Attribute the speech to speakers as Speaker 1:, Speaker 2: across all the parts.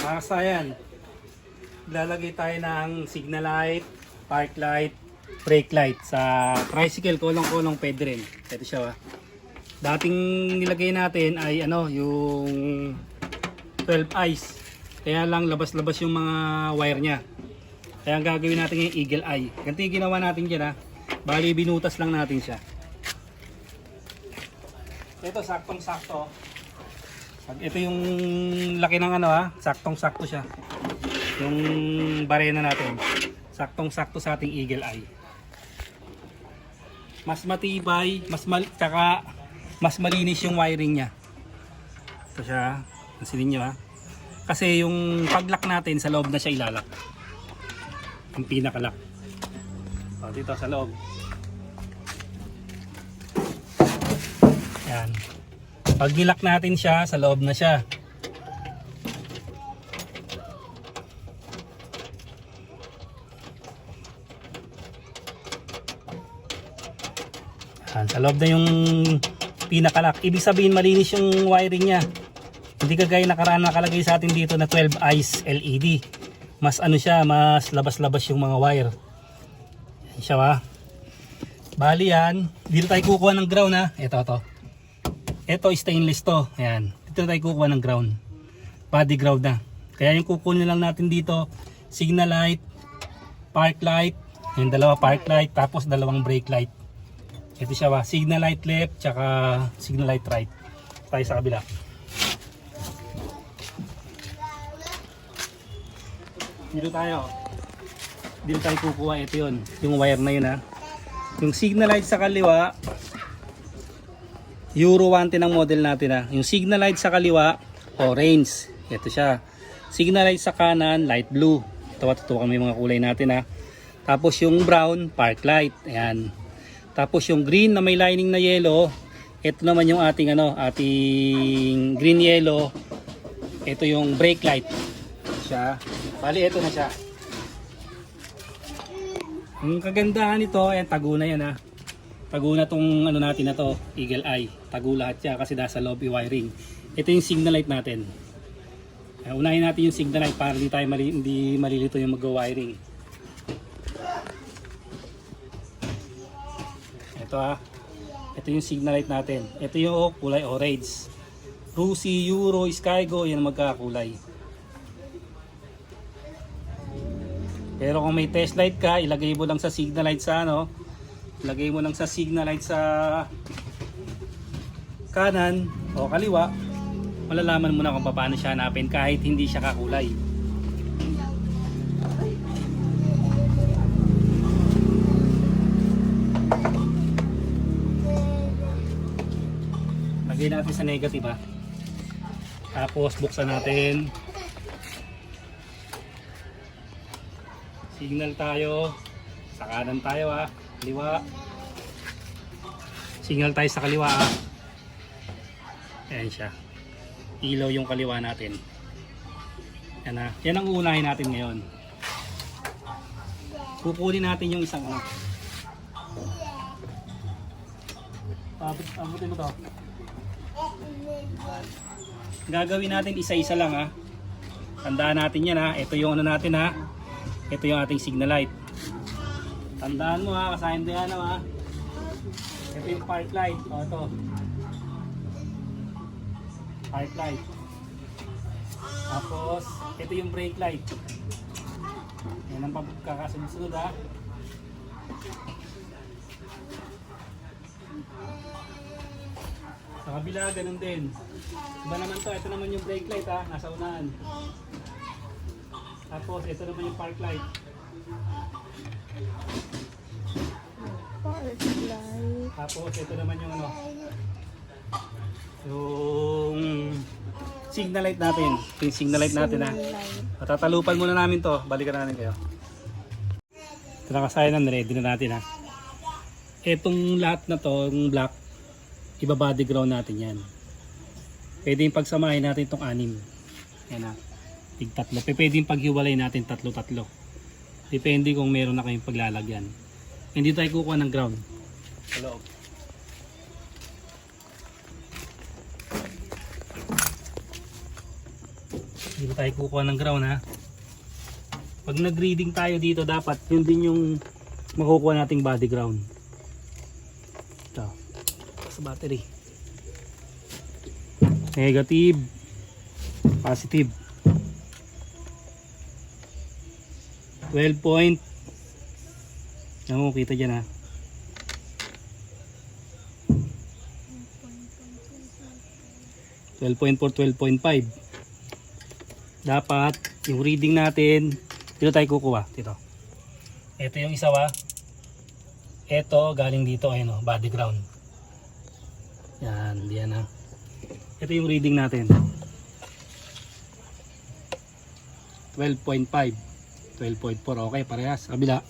Speaker 1: Ayan. Lalagay tayo ng signal light, park light, brake light sa tricycle, kolong-kolong pwede rin. Ito siya. Dating nilagay natin ay yung 12 eyes. Kaya lang labas-labas yung mga wire niya. Kaya ang gagawin natin yung eagle eye. Ganito yung ginawa natin dyan. Bali binutas lang natin siya. Ito saktong-sakto. Ito yung laki ng saktong-sakto siya. Yung barena natin. Saktong-sakto sa ating eagle eye. Mas matibay, tsaka mas malinis yung wiring niya. Ito siya. Pansinin nyo Kasi yung pag-lock natin sa loob na siya ilalak. Yung pinaka-lock. Dito sa loob. Yan. Pag nilock natin siya, sa loob na siya. Yan, sa loob na yung pinaka-lock. Ibig sabihin malinis yung wiring niya. Hindi kagaya nakaraan nakalagay sa atin dito na 12 eyes LED. Mas mas labas-labas yung mga wire. Yan siya Bali yan, dito tayo kukuha ng ground Ito. Ito stainless to. Ayan. Dito tayo kukuha ng ground. Body ground na. Kaya yung kukunin lang natin dito, signal light, park light, yung dalawa park light, tapos dalawang brake light. Ito siya signal light left, tsaka signal light right. Tayo sa kabila. Dito tayo kukuha. Ito yun. Yung wire na yun Yung signal light sa kaliwa, Euro 110 ang model natin Yung signal light sa kaliwa, orange. Ito siya. Signal light sa kanan, light blue. Ito kami mga kulay natin Tapos yung brown, park light. Ayan. Tapos yung green na may lining na yellow, ito naman yung ating ating green yellow. Ito yung brake light. Siya. Bali ito na siya. Ang kagandahan nito, tago na yan Tago na tong natin na to, eagle eye. Tago lahat siya kasi nasa loob i-wiring. Ito yung signal light natin. Unahin natin yung signal light para hindi malilito yung mag-wiring. Ito yung signal light natin. Ito yung kulay orange. Rusi, Euro, Skygo, yan magkakulay. Pero kung may test light ka, ilagay mo lang sa signal light sa ilagay mo lang sa signal light sa kanan o kaliwa, malalaman mo na kung paano siya hanapin kahit hindi siya kakulay. Lagay natin sa negative Tapos buksan natin. Signal tayo. Sa kanan tayo kaliwa. Signal tayo sa kaliwa Ayan siya. Ilaw yung kaliwa natin. Yan ang uunahin natin ngayon. Kukunin natin yung isang Abutin mo to. Gagawin natin isa-isa lang Tandaan natin yan Ito yung natin Ito yung ating signal light. Tandaan mo kasahin din Ito yung park light. Ito. Park light. Tapos, ito yung brake light. Yan ang pagkakasunod Sa kabila, ganun din. Iba naman to. Ito naman yung brake light nasa unahan. Tapos, ito naman yung park light. Tapos ito naman yung yung signal light natin. Yung signal light natin Matatalupan muna namin to. Balikan natin kayo. Ito nakasayan ready na natin Itong lahat na to, yung black, iba-body ground natin yan. Pwede yung pagsamahin natin itong 6. Yan tig-tatlo. Pwede yung paghiwalay natin tatlo-tatlo. Depende kung meron na kayong paglalagyan. Hindi tayo kukuha ng ground sa loob. Dito tayo kukuha ng ground ha. Pag nag-reading tayo dito, dapat yun din yung makukuha nating body ground. Ito. Sa battery. Negative. Positive. 12 point. Yan mo, kita dyan ha. 12.4, 12.5. Dapat yung reading natin dito tayo kukuha dito. Ito yung isa wa. Ito galing dito ayun oh, body ground. Yan, diyan ha. Ito yung reading natin. 12.5, 12.4. Okay, parehas. Kabila.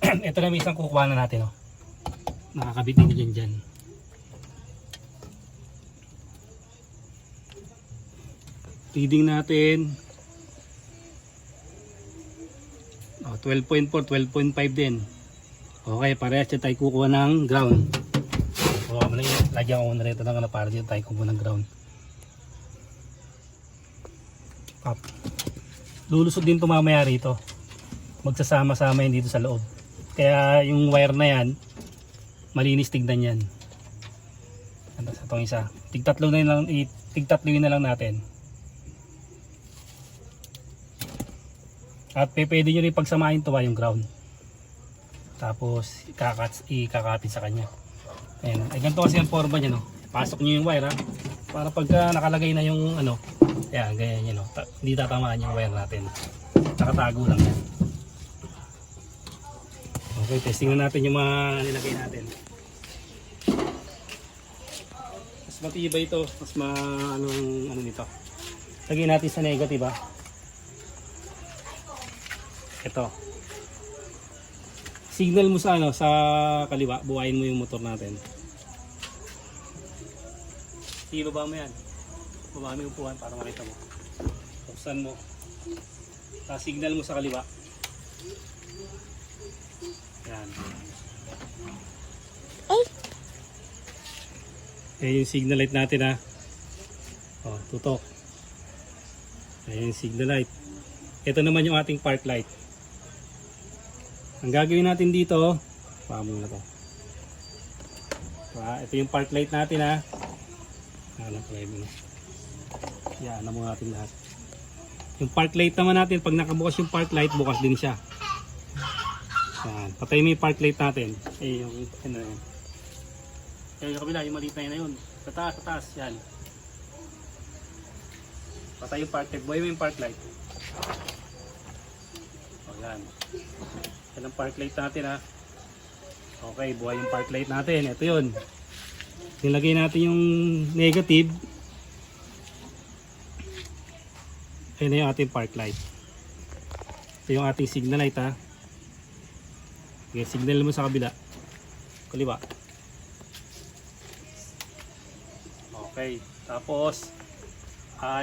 Speaker 1: Ito na may isang kukuha na natin oh. Nakakabit din dyan. Reading natin 12.4, 12.5 din. Okay, parehas dyan tayo kukuha ng ground. Lagyan ko muna rito ng para dito tayo kukuha ng ground. Up. Lulusot din ito mamaya rito. Magsasama-sama yun dito sa loob. Kaya yung wire na yan malinis tignan yan. Sa itong isa tigtatlo na lang natin. At pwede nyo rin pagsamahin ito yung ground. Tapos ikakapit sa kanya. Ayan. Ay ganito kasi ang forma niya no. Pasok nyo yung wire ha. Para pagka nakalagay na yung ano. Ayan, ganyan yun no. Hindi tatamaan yung wire natin. Nakatago lang yan. Okay, testing na natin yung mga nilagay natin. Mas matibay ito. Mas ano nito. Lagay natin sa negative ha. Ito. Signal mo sa sa kaliwa, buhayin mo yung motor natin. Tilo ba mo yan? Baba mo yung upuan para makita mo. Buksan mo. Signal mo sa kaliwa. Yan. Ayan yung signal light natin ha. O, tutok. Ayan yung signal light. Ito naman yung ating park light. Ang gagawin natin dito, pamong na to. Ito yung park light natin ha. Play mo na. Yan, mo natin lahat. Yung park light naman natin, pag nakabukas yung park light, bukas din siya. Yan, patay mo yung park light natin. Yung ano yan. Yan yung kabila, yung maliit na yun. Sa taas, yan. Patay yung park light, buhay mo yung park light. O yan. Yan ang park light natin ha. Okay, buhay yung park light natin. Ito yun. Nilagay natin yung negative. Ayan na yung ating park light. Ito yung ating signal light ha. Okay, signal mo sa kabila. Kaliwa. Okay, tapos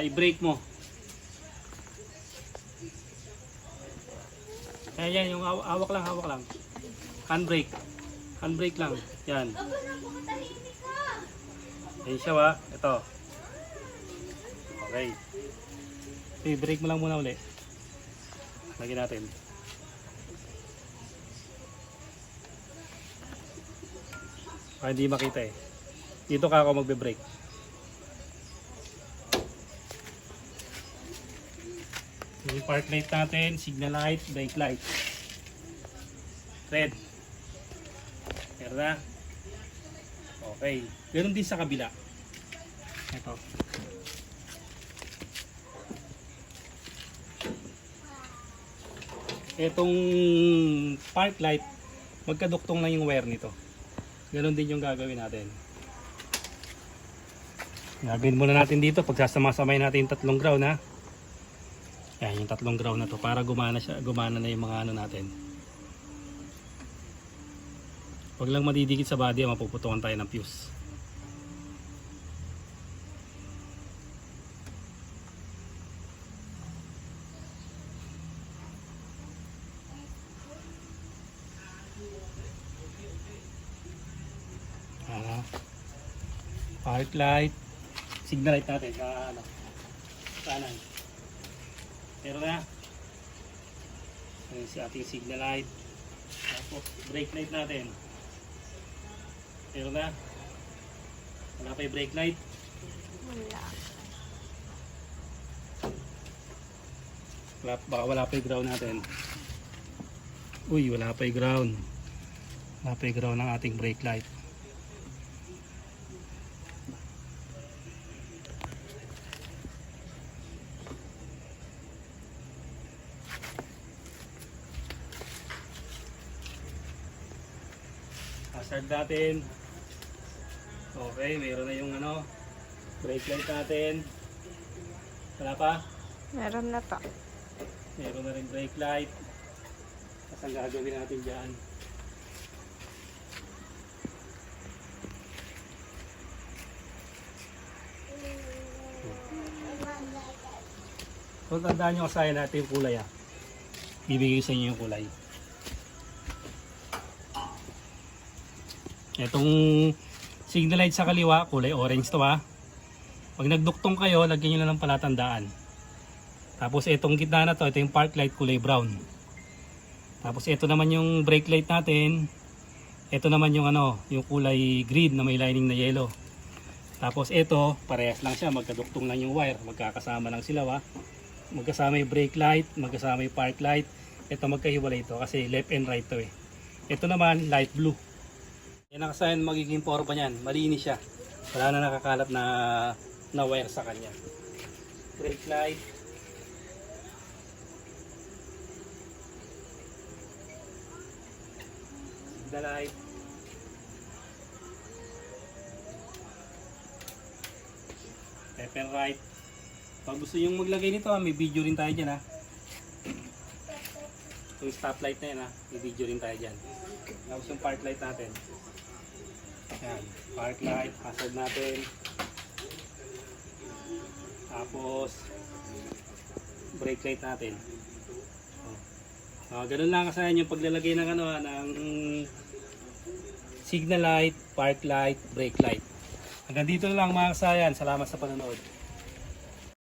Speaker 1: i-brake mo. Ayan, yung hawak lang. Handbrake. Handbrake lang. Yan. Ayan siya ba? Ito. Okay. I-brake mo lang muna ulit. Lagyan natin. Para hindi makita eh. Dito ka ako magbe-brake. Yung park light natin, signal light, brake light. Red. Meron na. Okay. Ganun din sa kabila. Ito. Itong park light, magkaduktong lang yung wire nito. Ganun din yung gagawin natin. Gagawin muna natin dito, pagsasama-samay natin yung tatlong ground ha. Yan, yung tatlong ground na to para gumana na yung mga ano natin. Huwag lang madidikit sa body, mapuputukan tayo ng fuse. Park light, signal light natin. kanan. Meron na. Ayan si ating signal light. Tapos brake light natin. Meron na. Wala pa yung brake light.
Speaker 2: Wala.
Speaker 1: Baka wala pa yung ground natin. Uy, wala pa yung ground. Wala pa yung ground ng ating brake light. Hazard natin. Okay, mayroon na yung brake light natin. Wala pa?
Speaker 2: Meron na to.
Speaker 1: Meron na rin brake light. Tapos ang gagawin natin dyan. Kung tandaan nyo kasaya natin yung kulay Bibigay ko sa inyo yung kulay. Itong signal light sa kaliwa, kulay orange to Pag nagduktong kayo, lagyan nyo na ng palatandaan. Tapos itong gitna na to, ito yung park light, kulay brown. Tapos ito naman yung brake light natin. Ito naman yung yung kulay green na may lining na yellow. Tapos ito, parehas lang siya, magkaduktong lang yung wire, magkakasama lang sila Magkasama yung brake light, magkasama yung park light. Ito magkahiwalay ito kasi left and right to Ito naman light blue. Yan ang kasayan magiging porba niyan, malinis siya. Wala na nakakalat na wire sa kanya. Brake light. Signal light. Left and right. Pag gusto nyo maglagay nito, may video rin tayo dyan Yung stoplight na yan may video rin tayo dyan. Tapos yung park light natin. Yan, park light, hazard natin. Tapos brake light natin. Ganun lang kasayan yung paglalagay ng ng signal light, park light, brake light. Hanggang dito lang mga kasayan. Salamat sa panonood.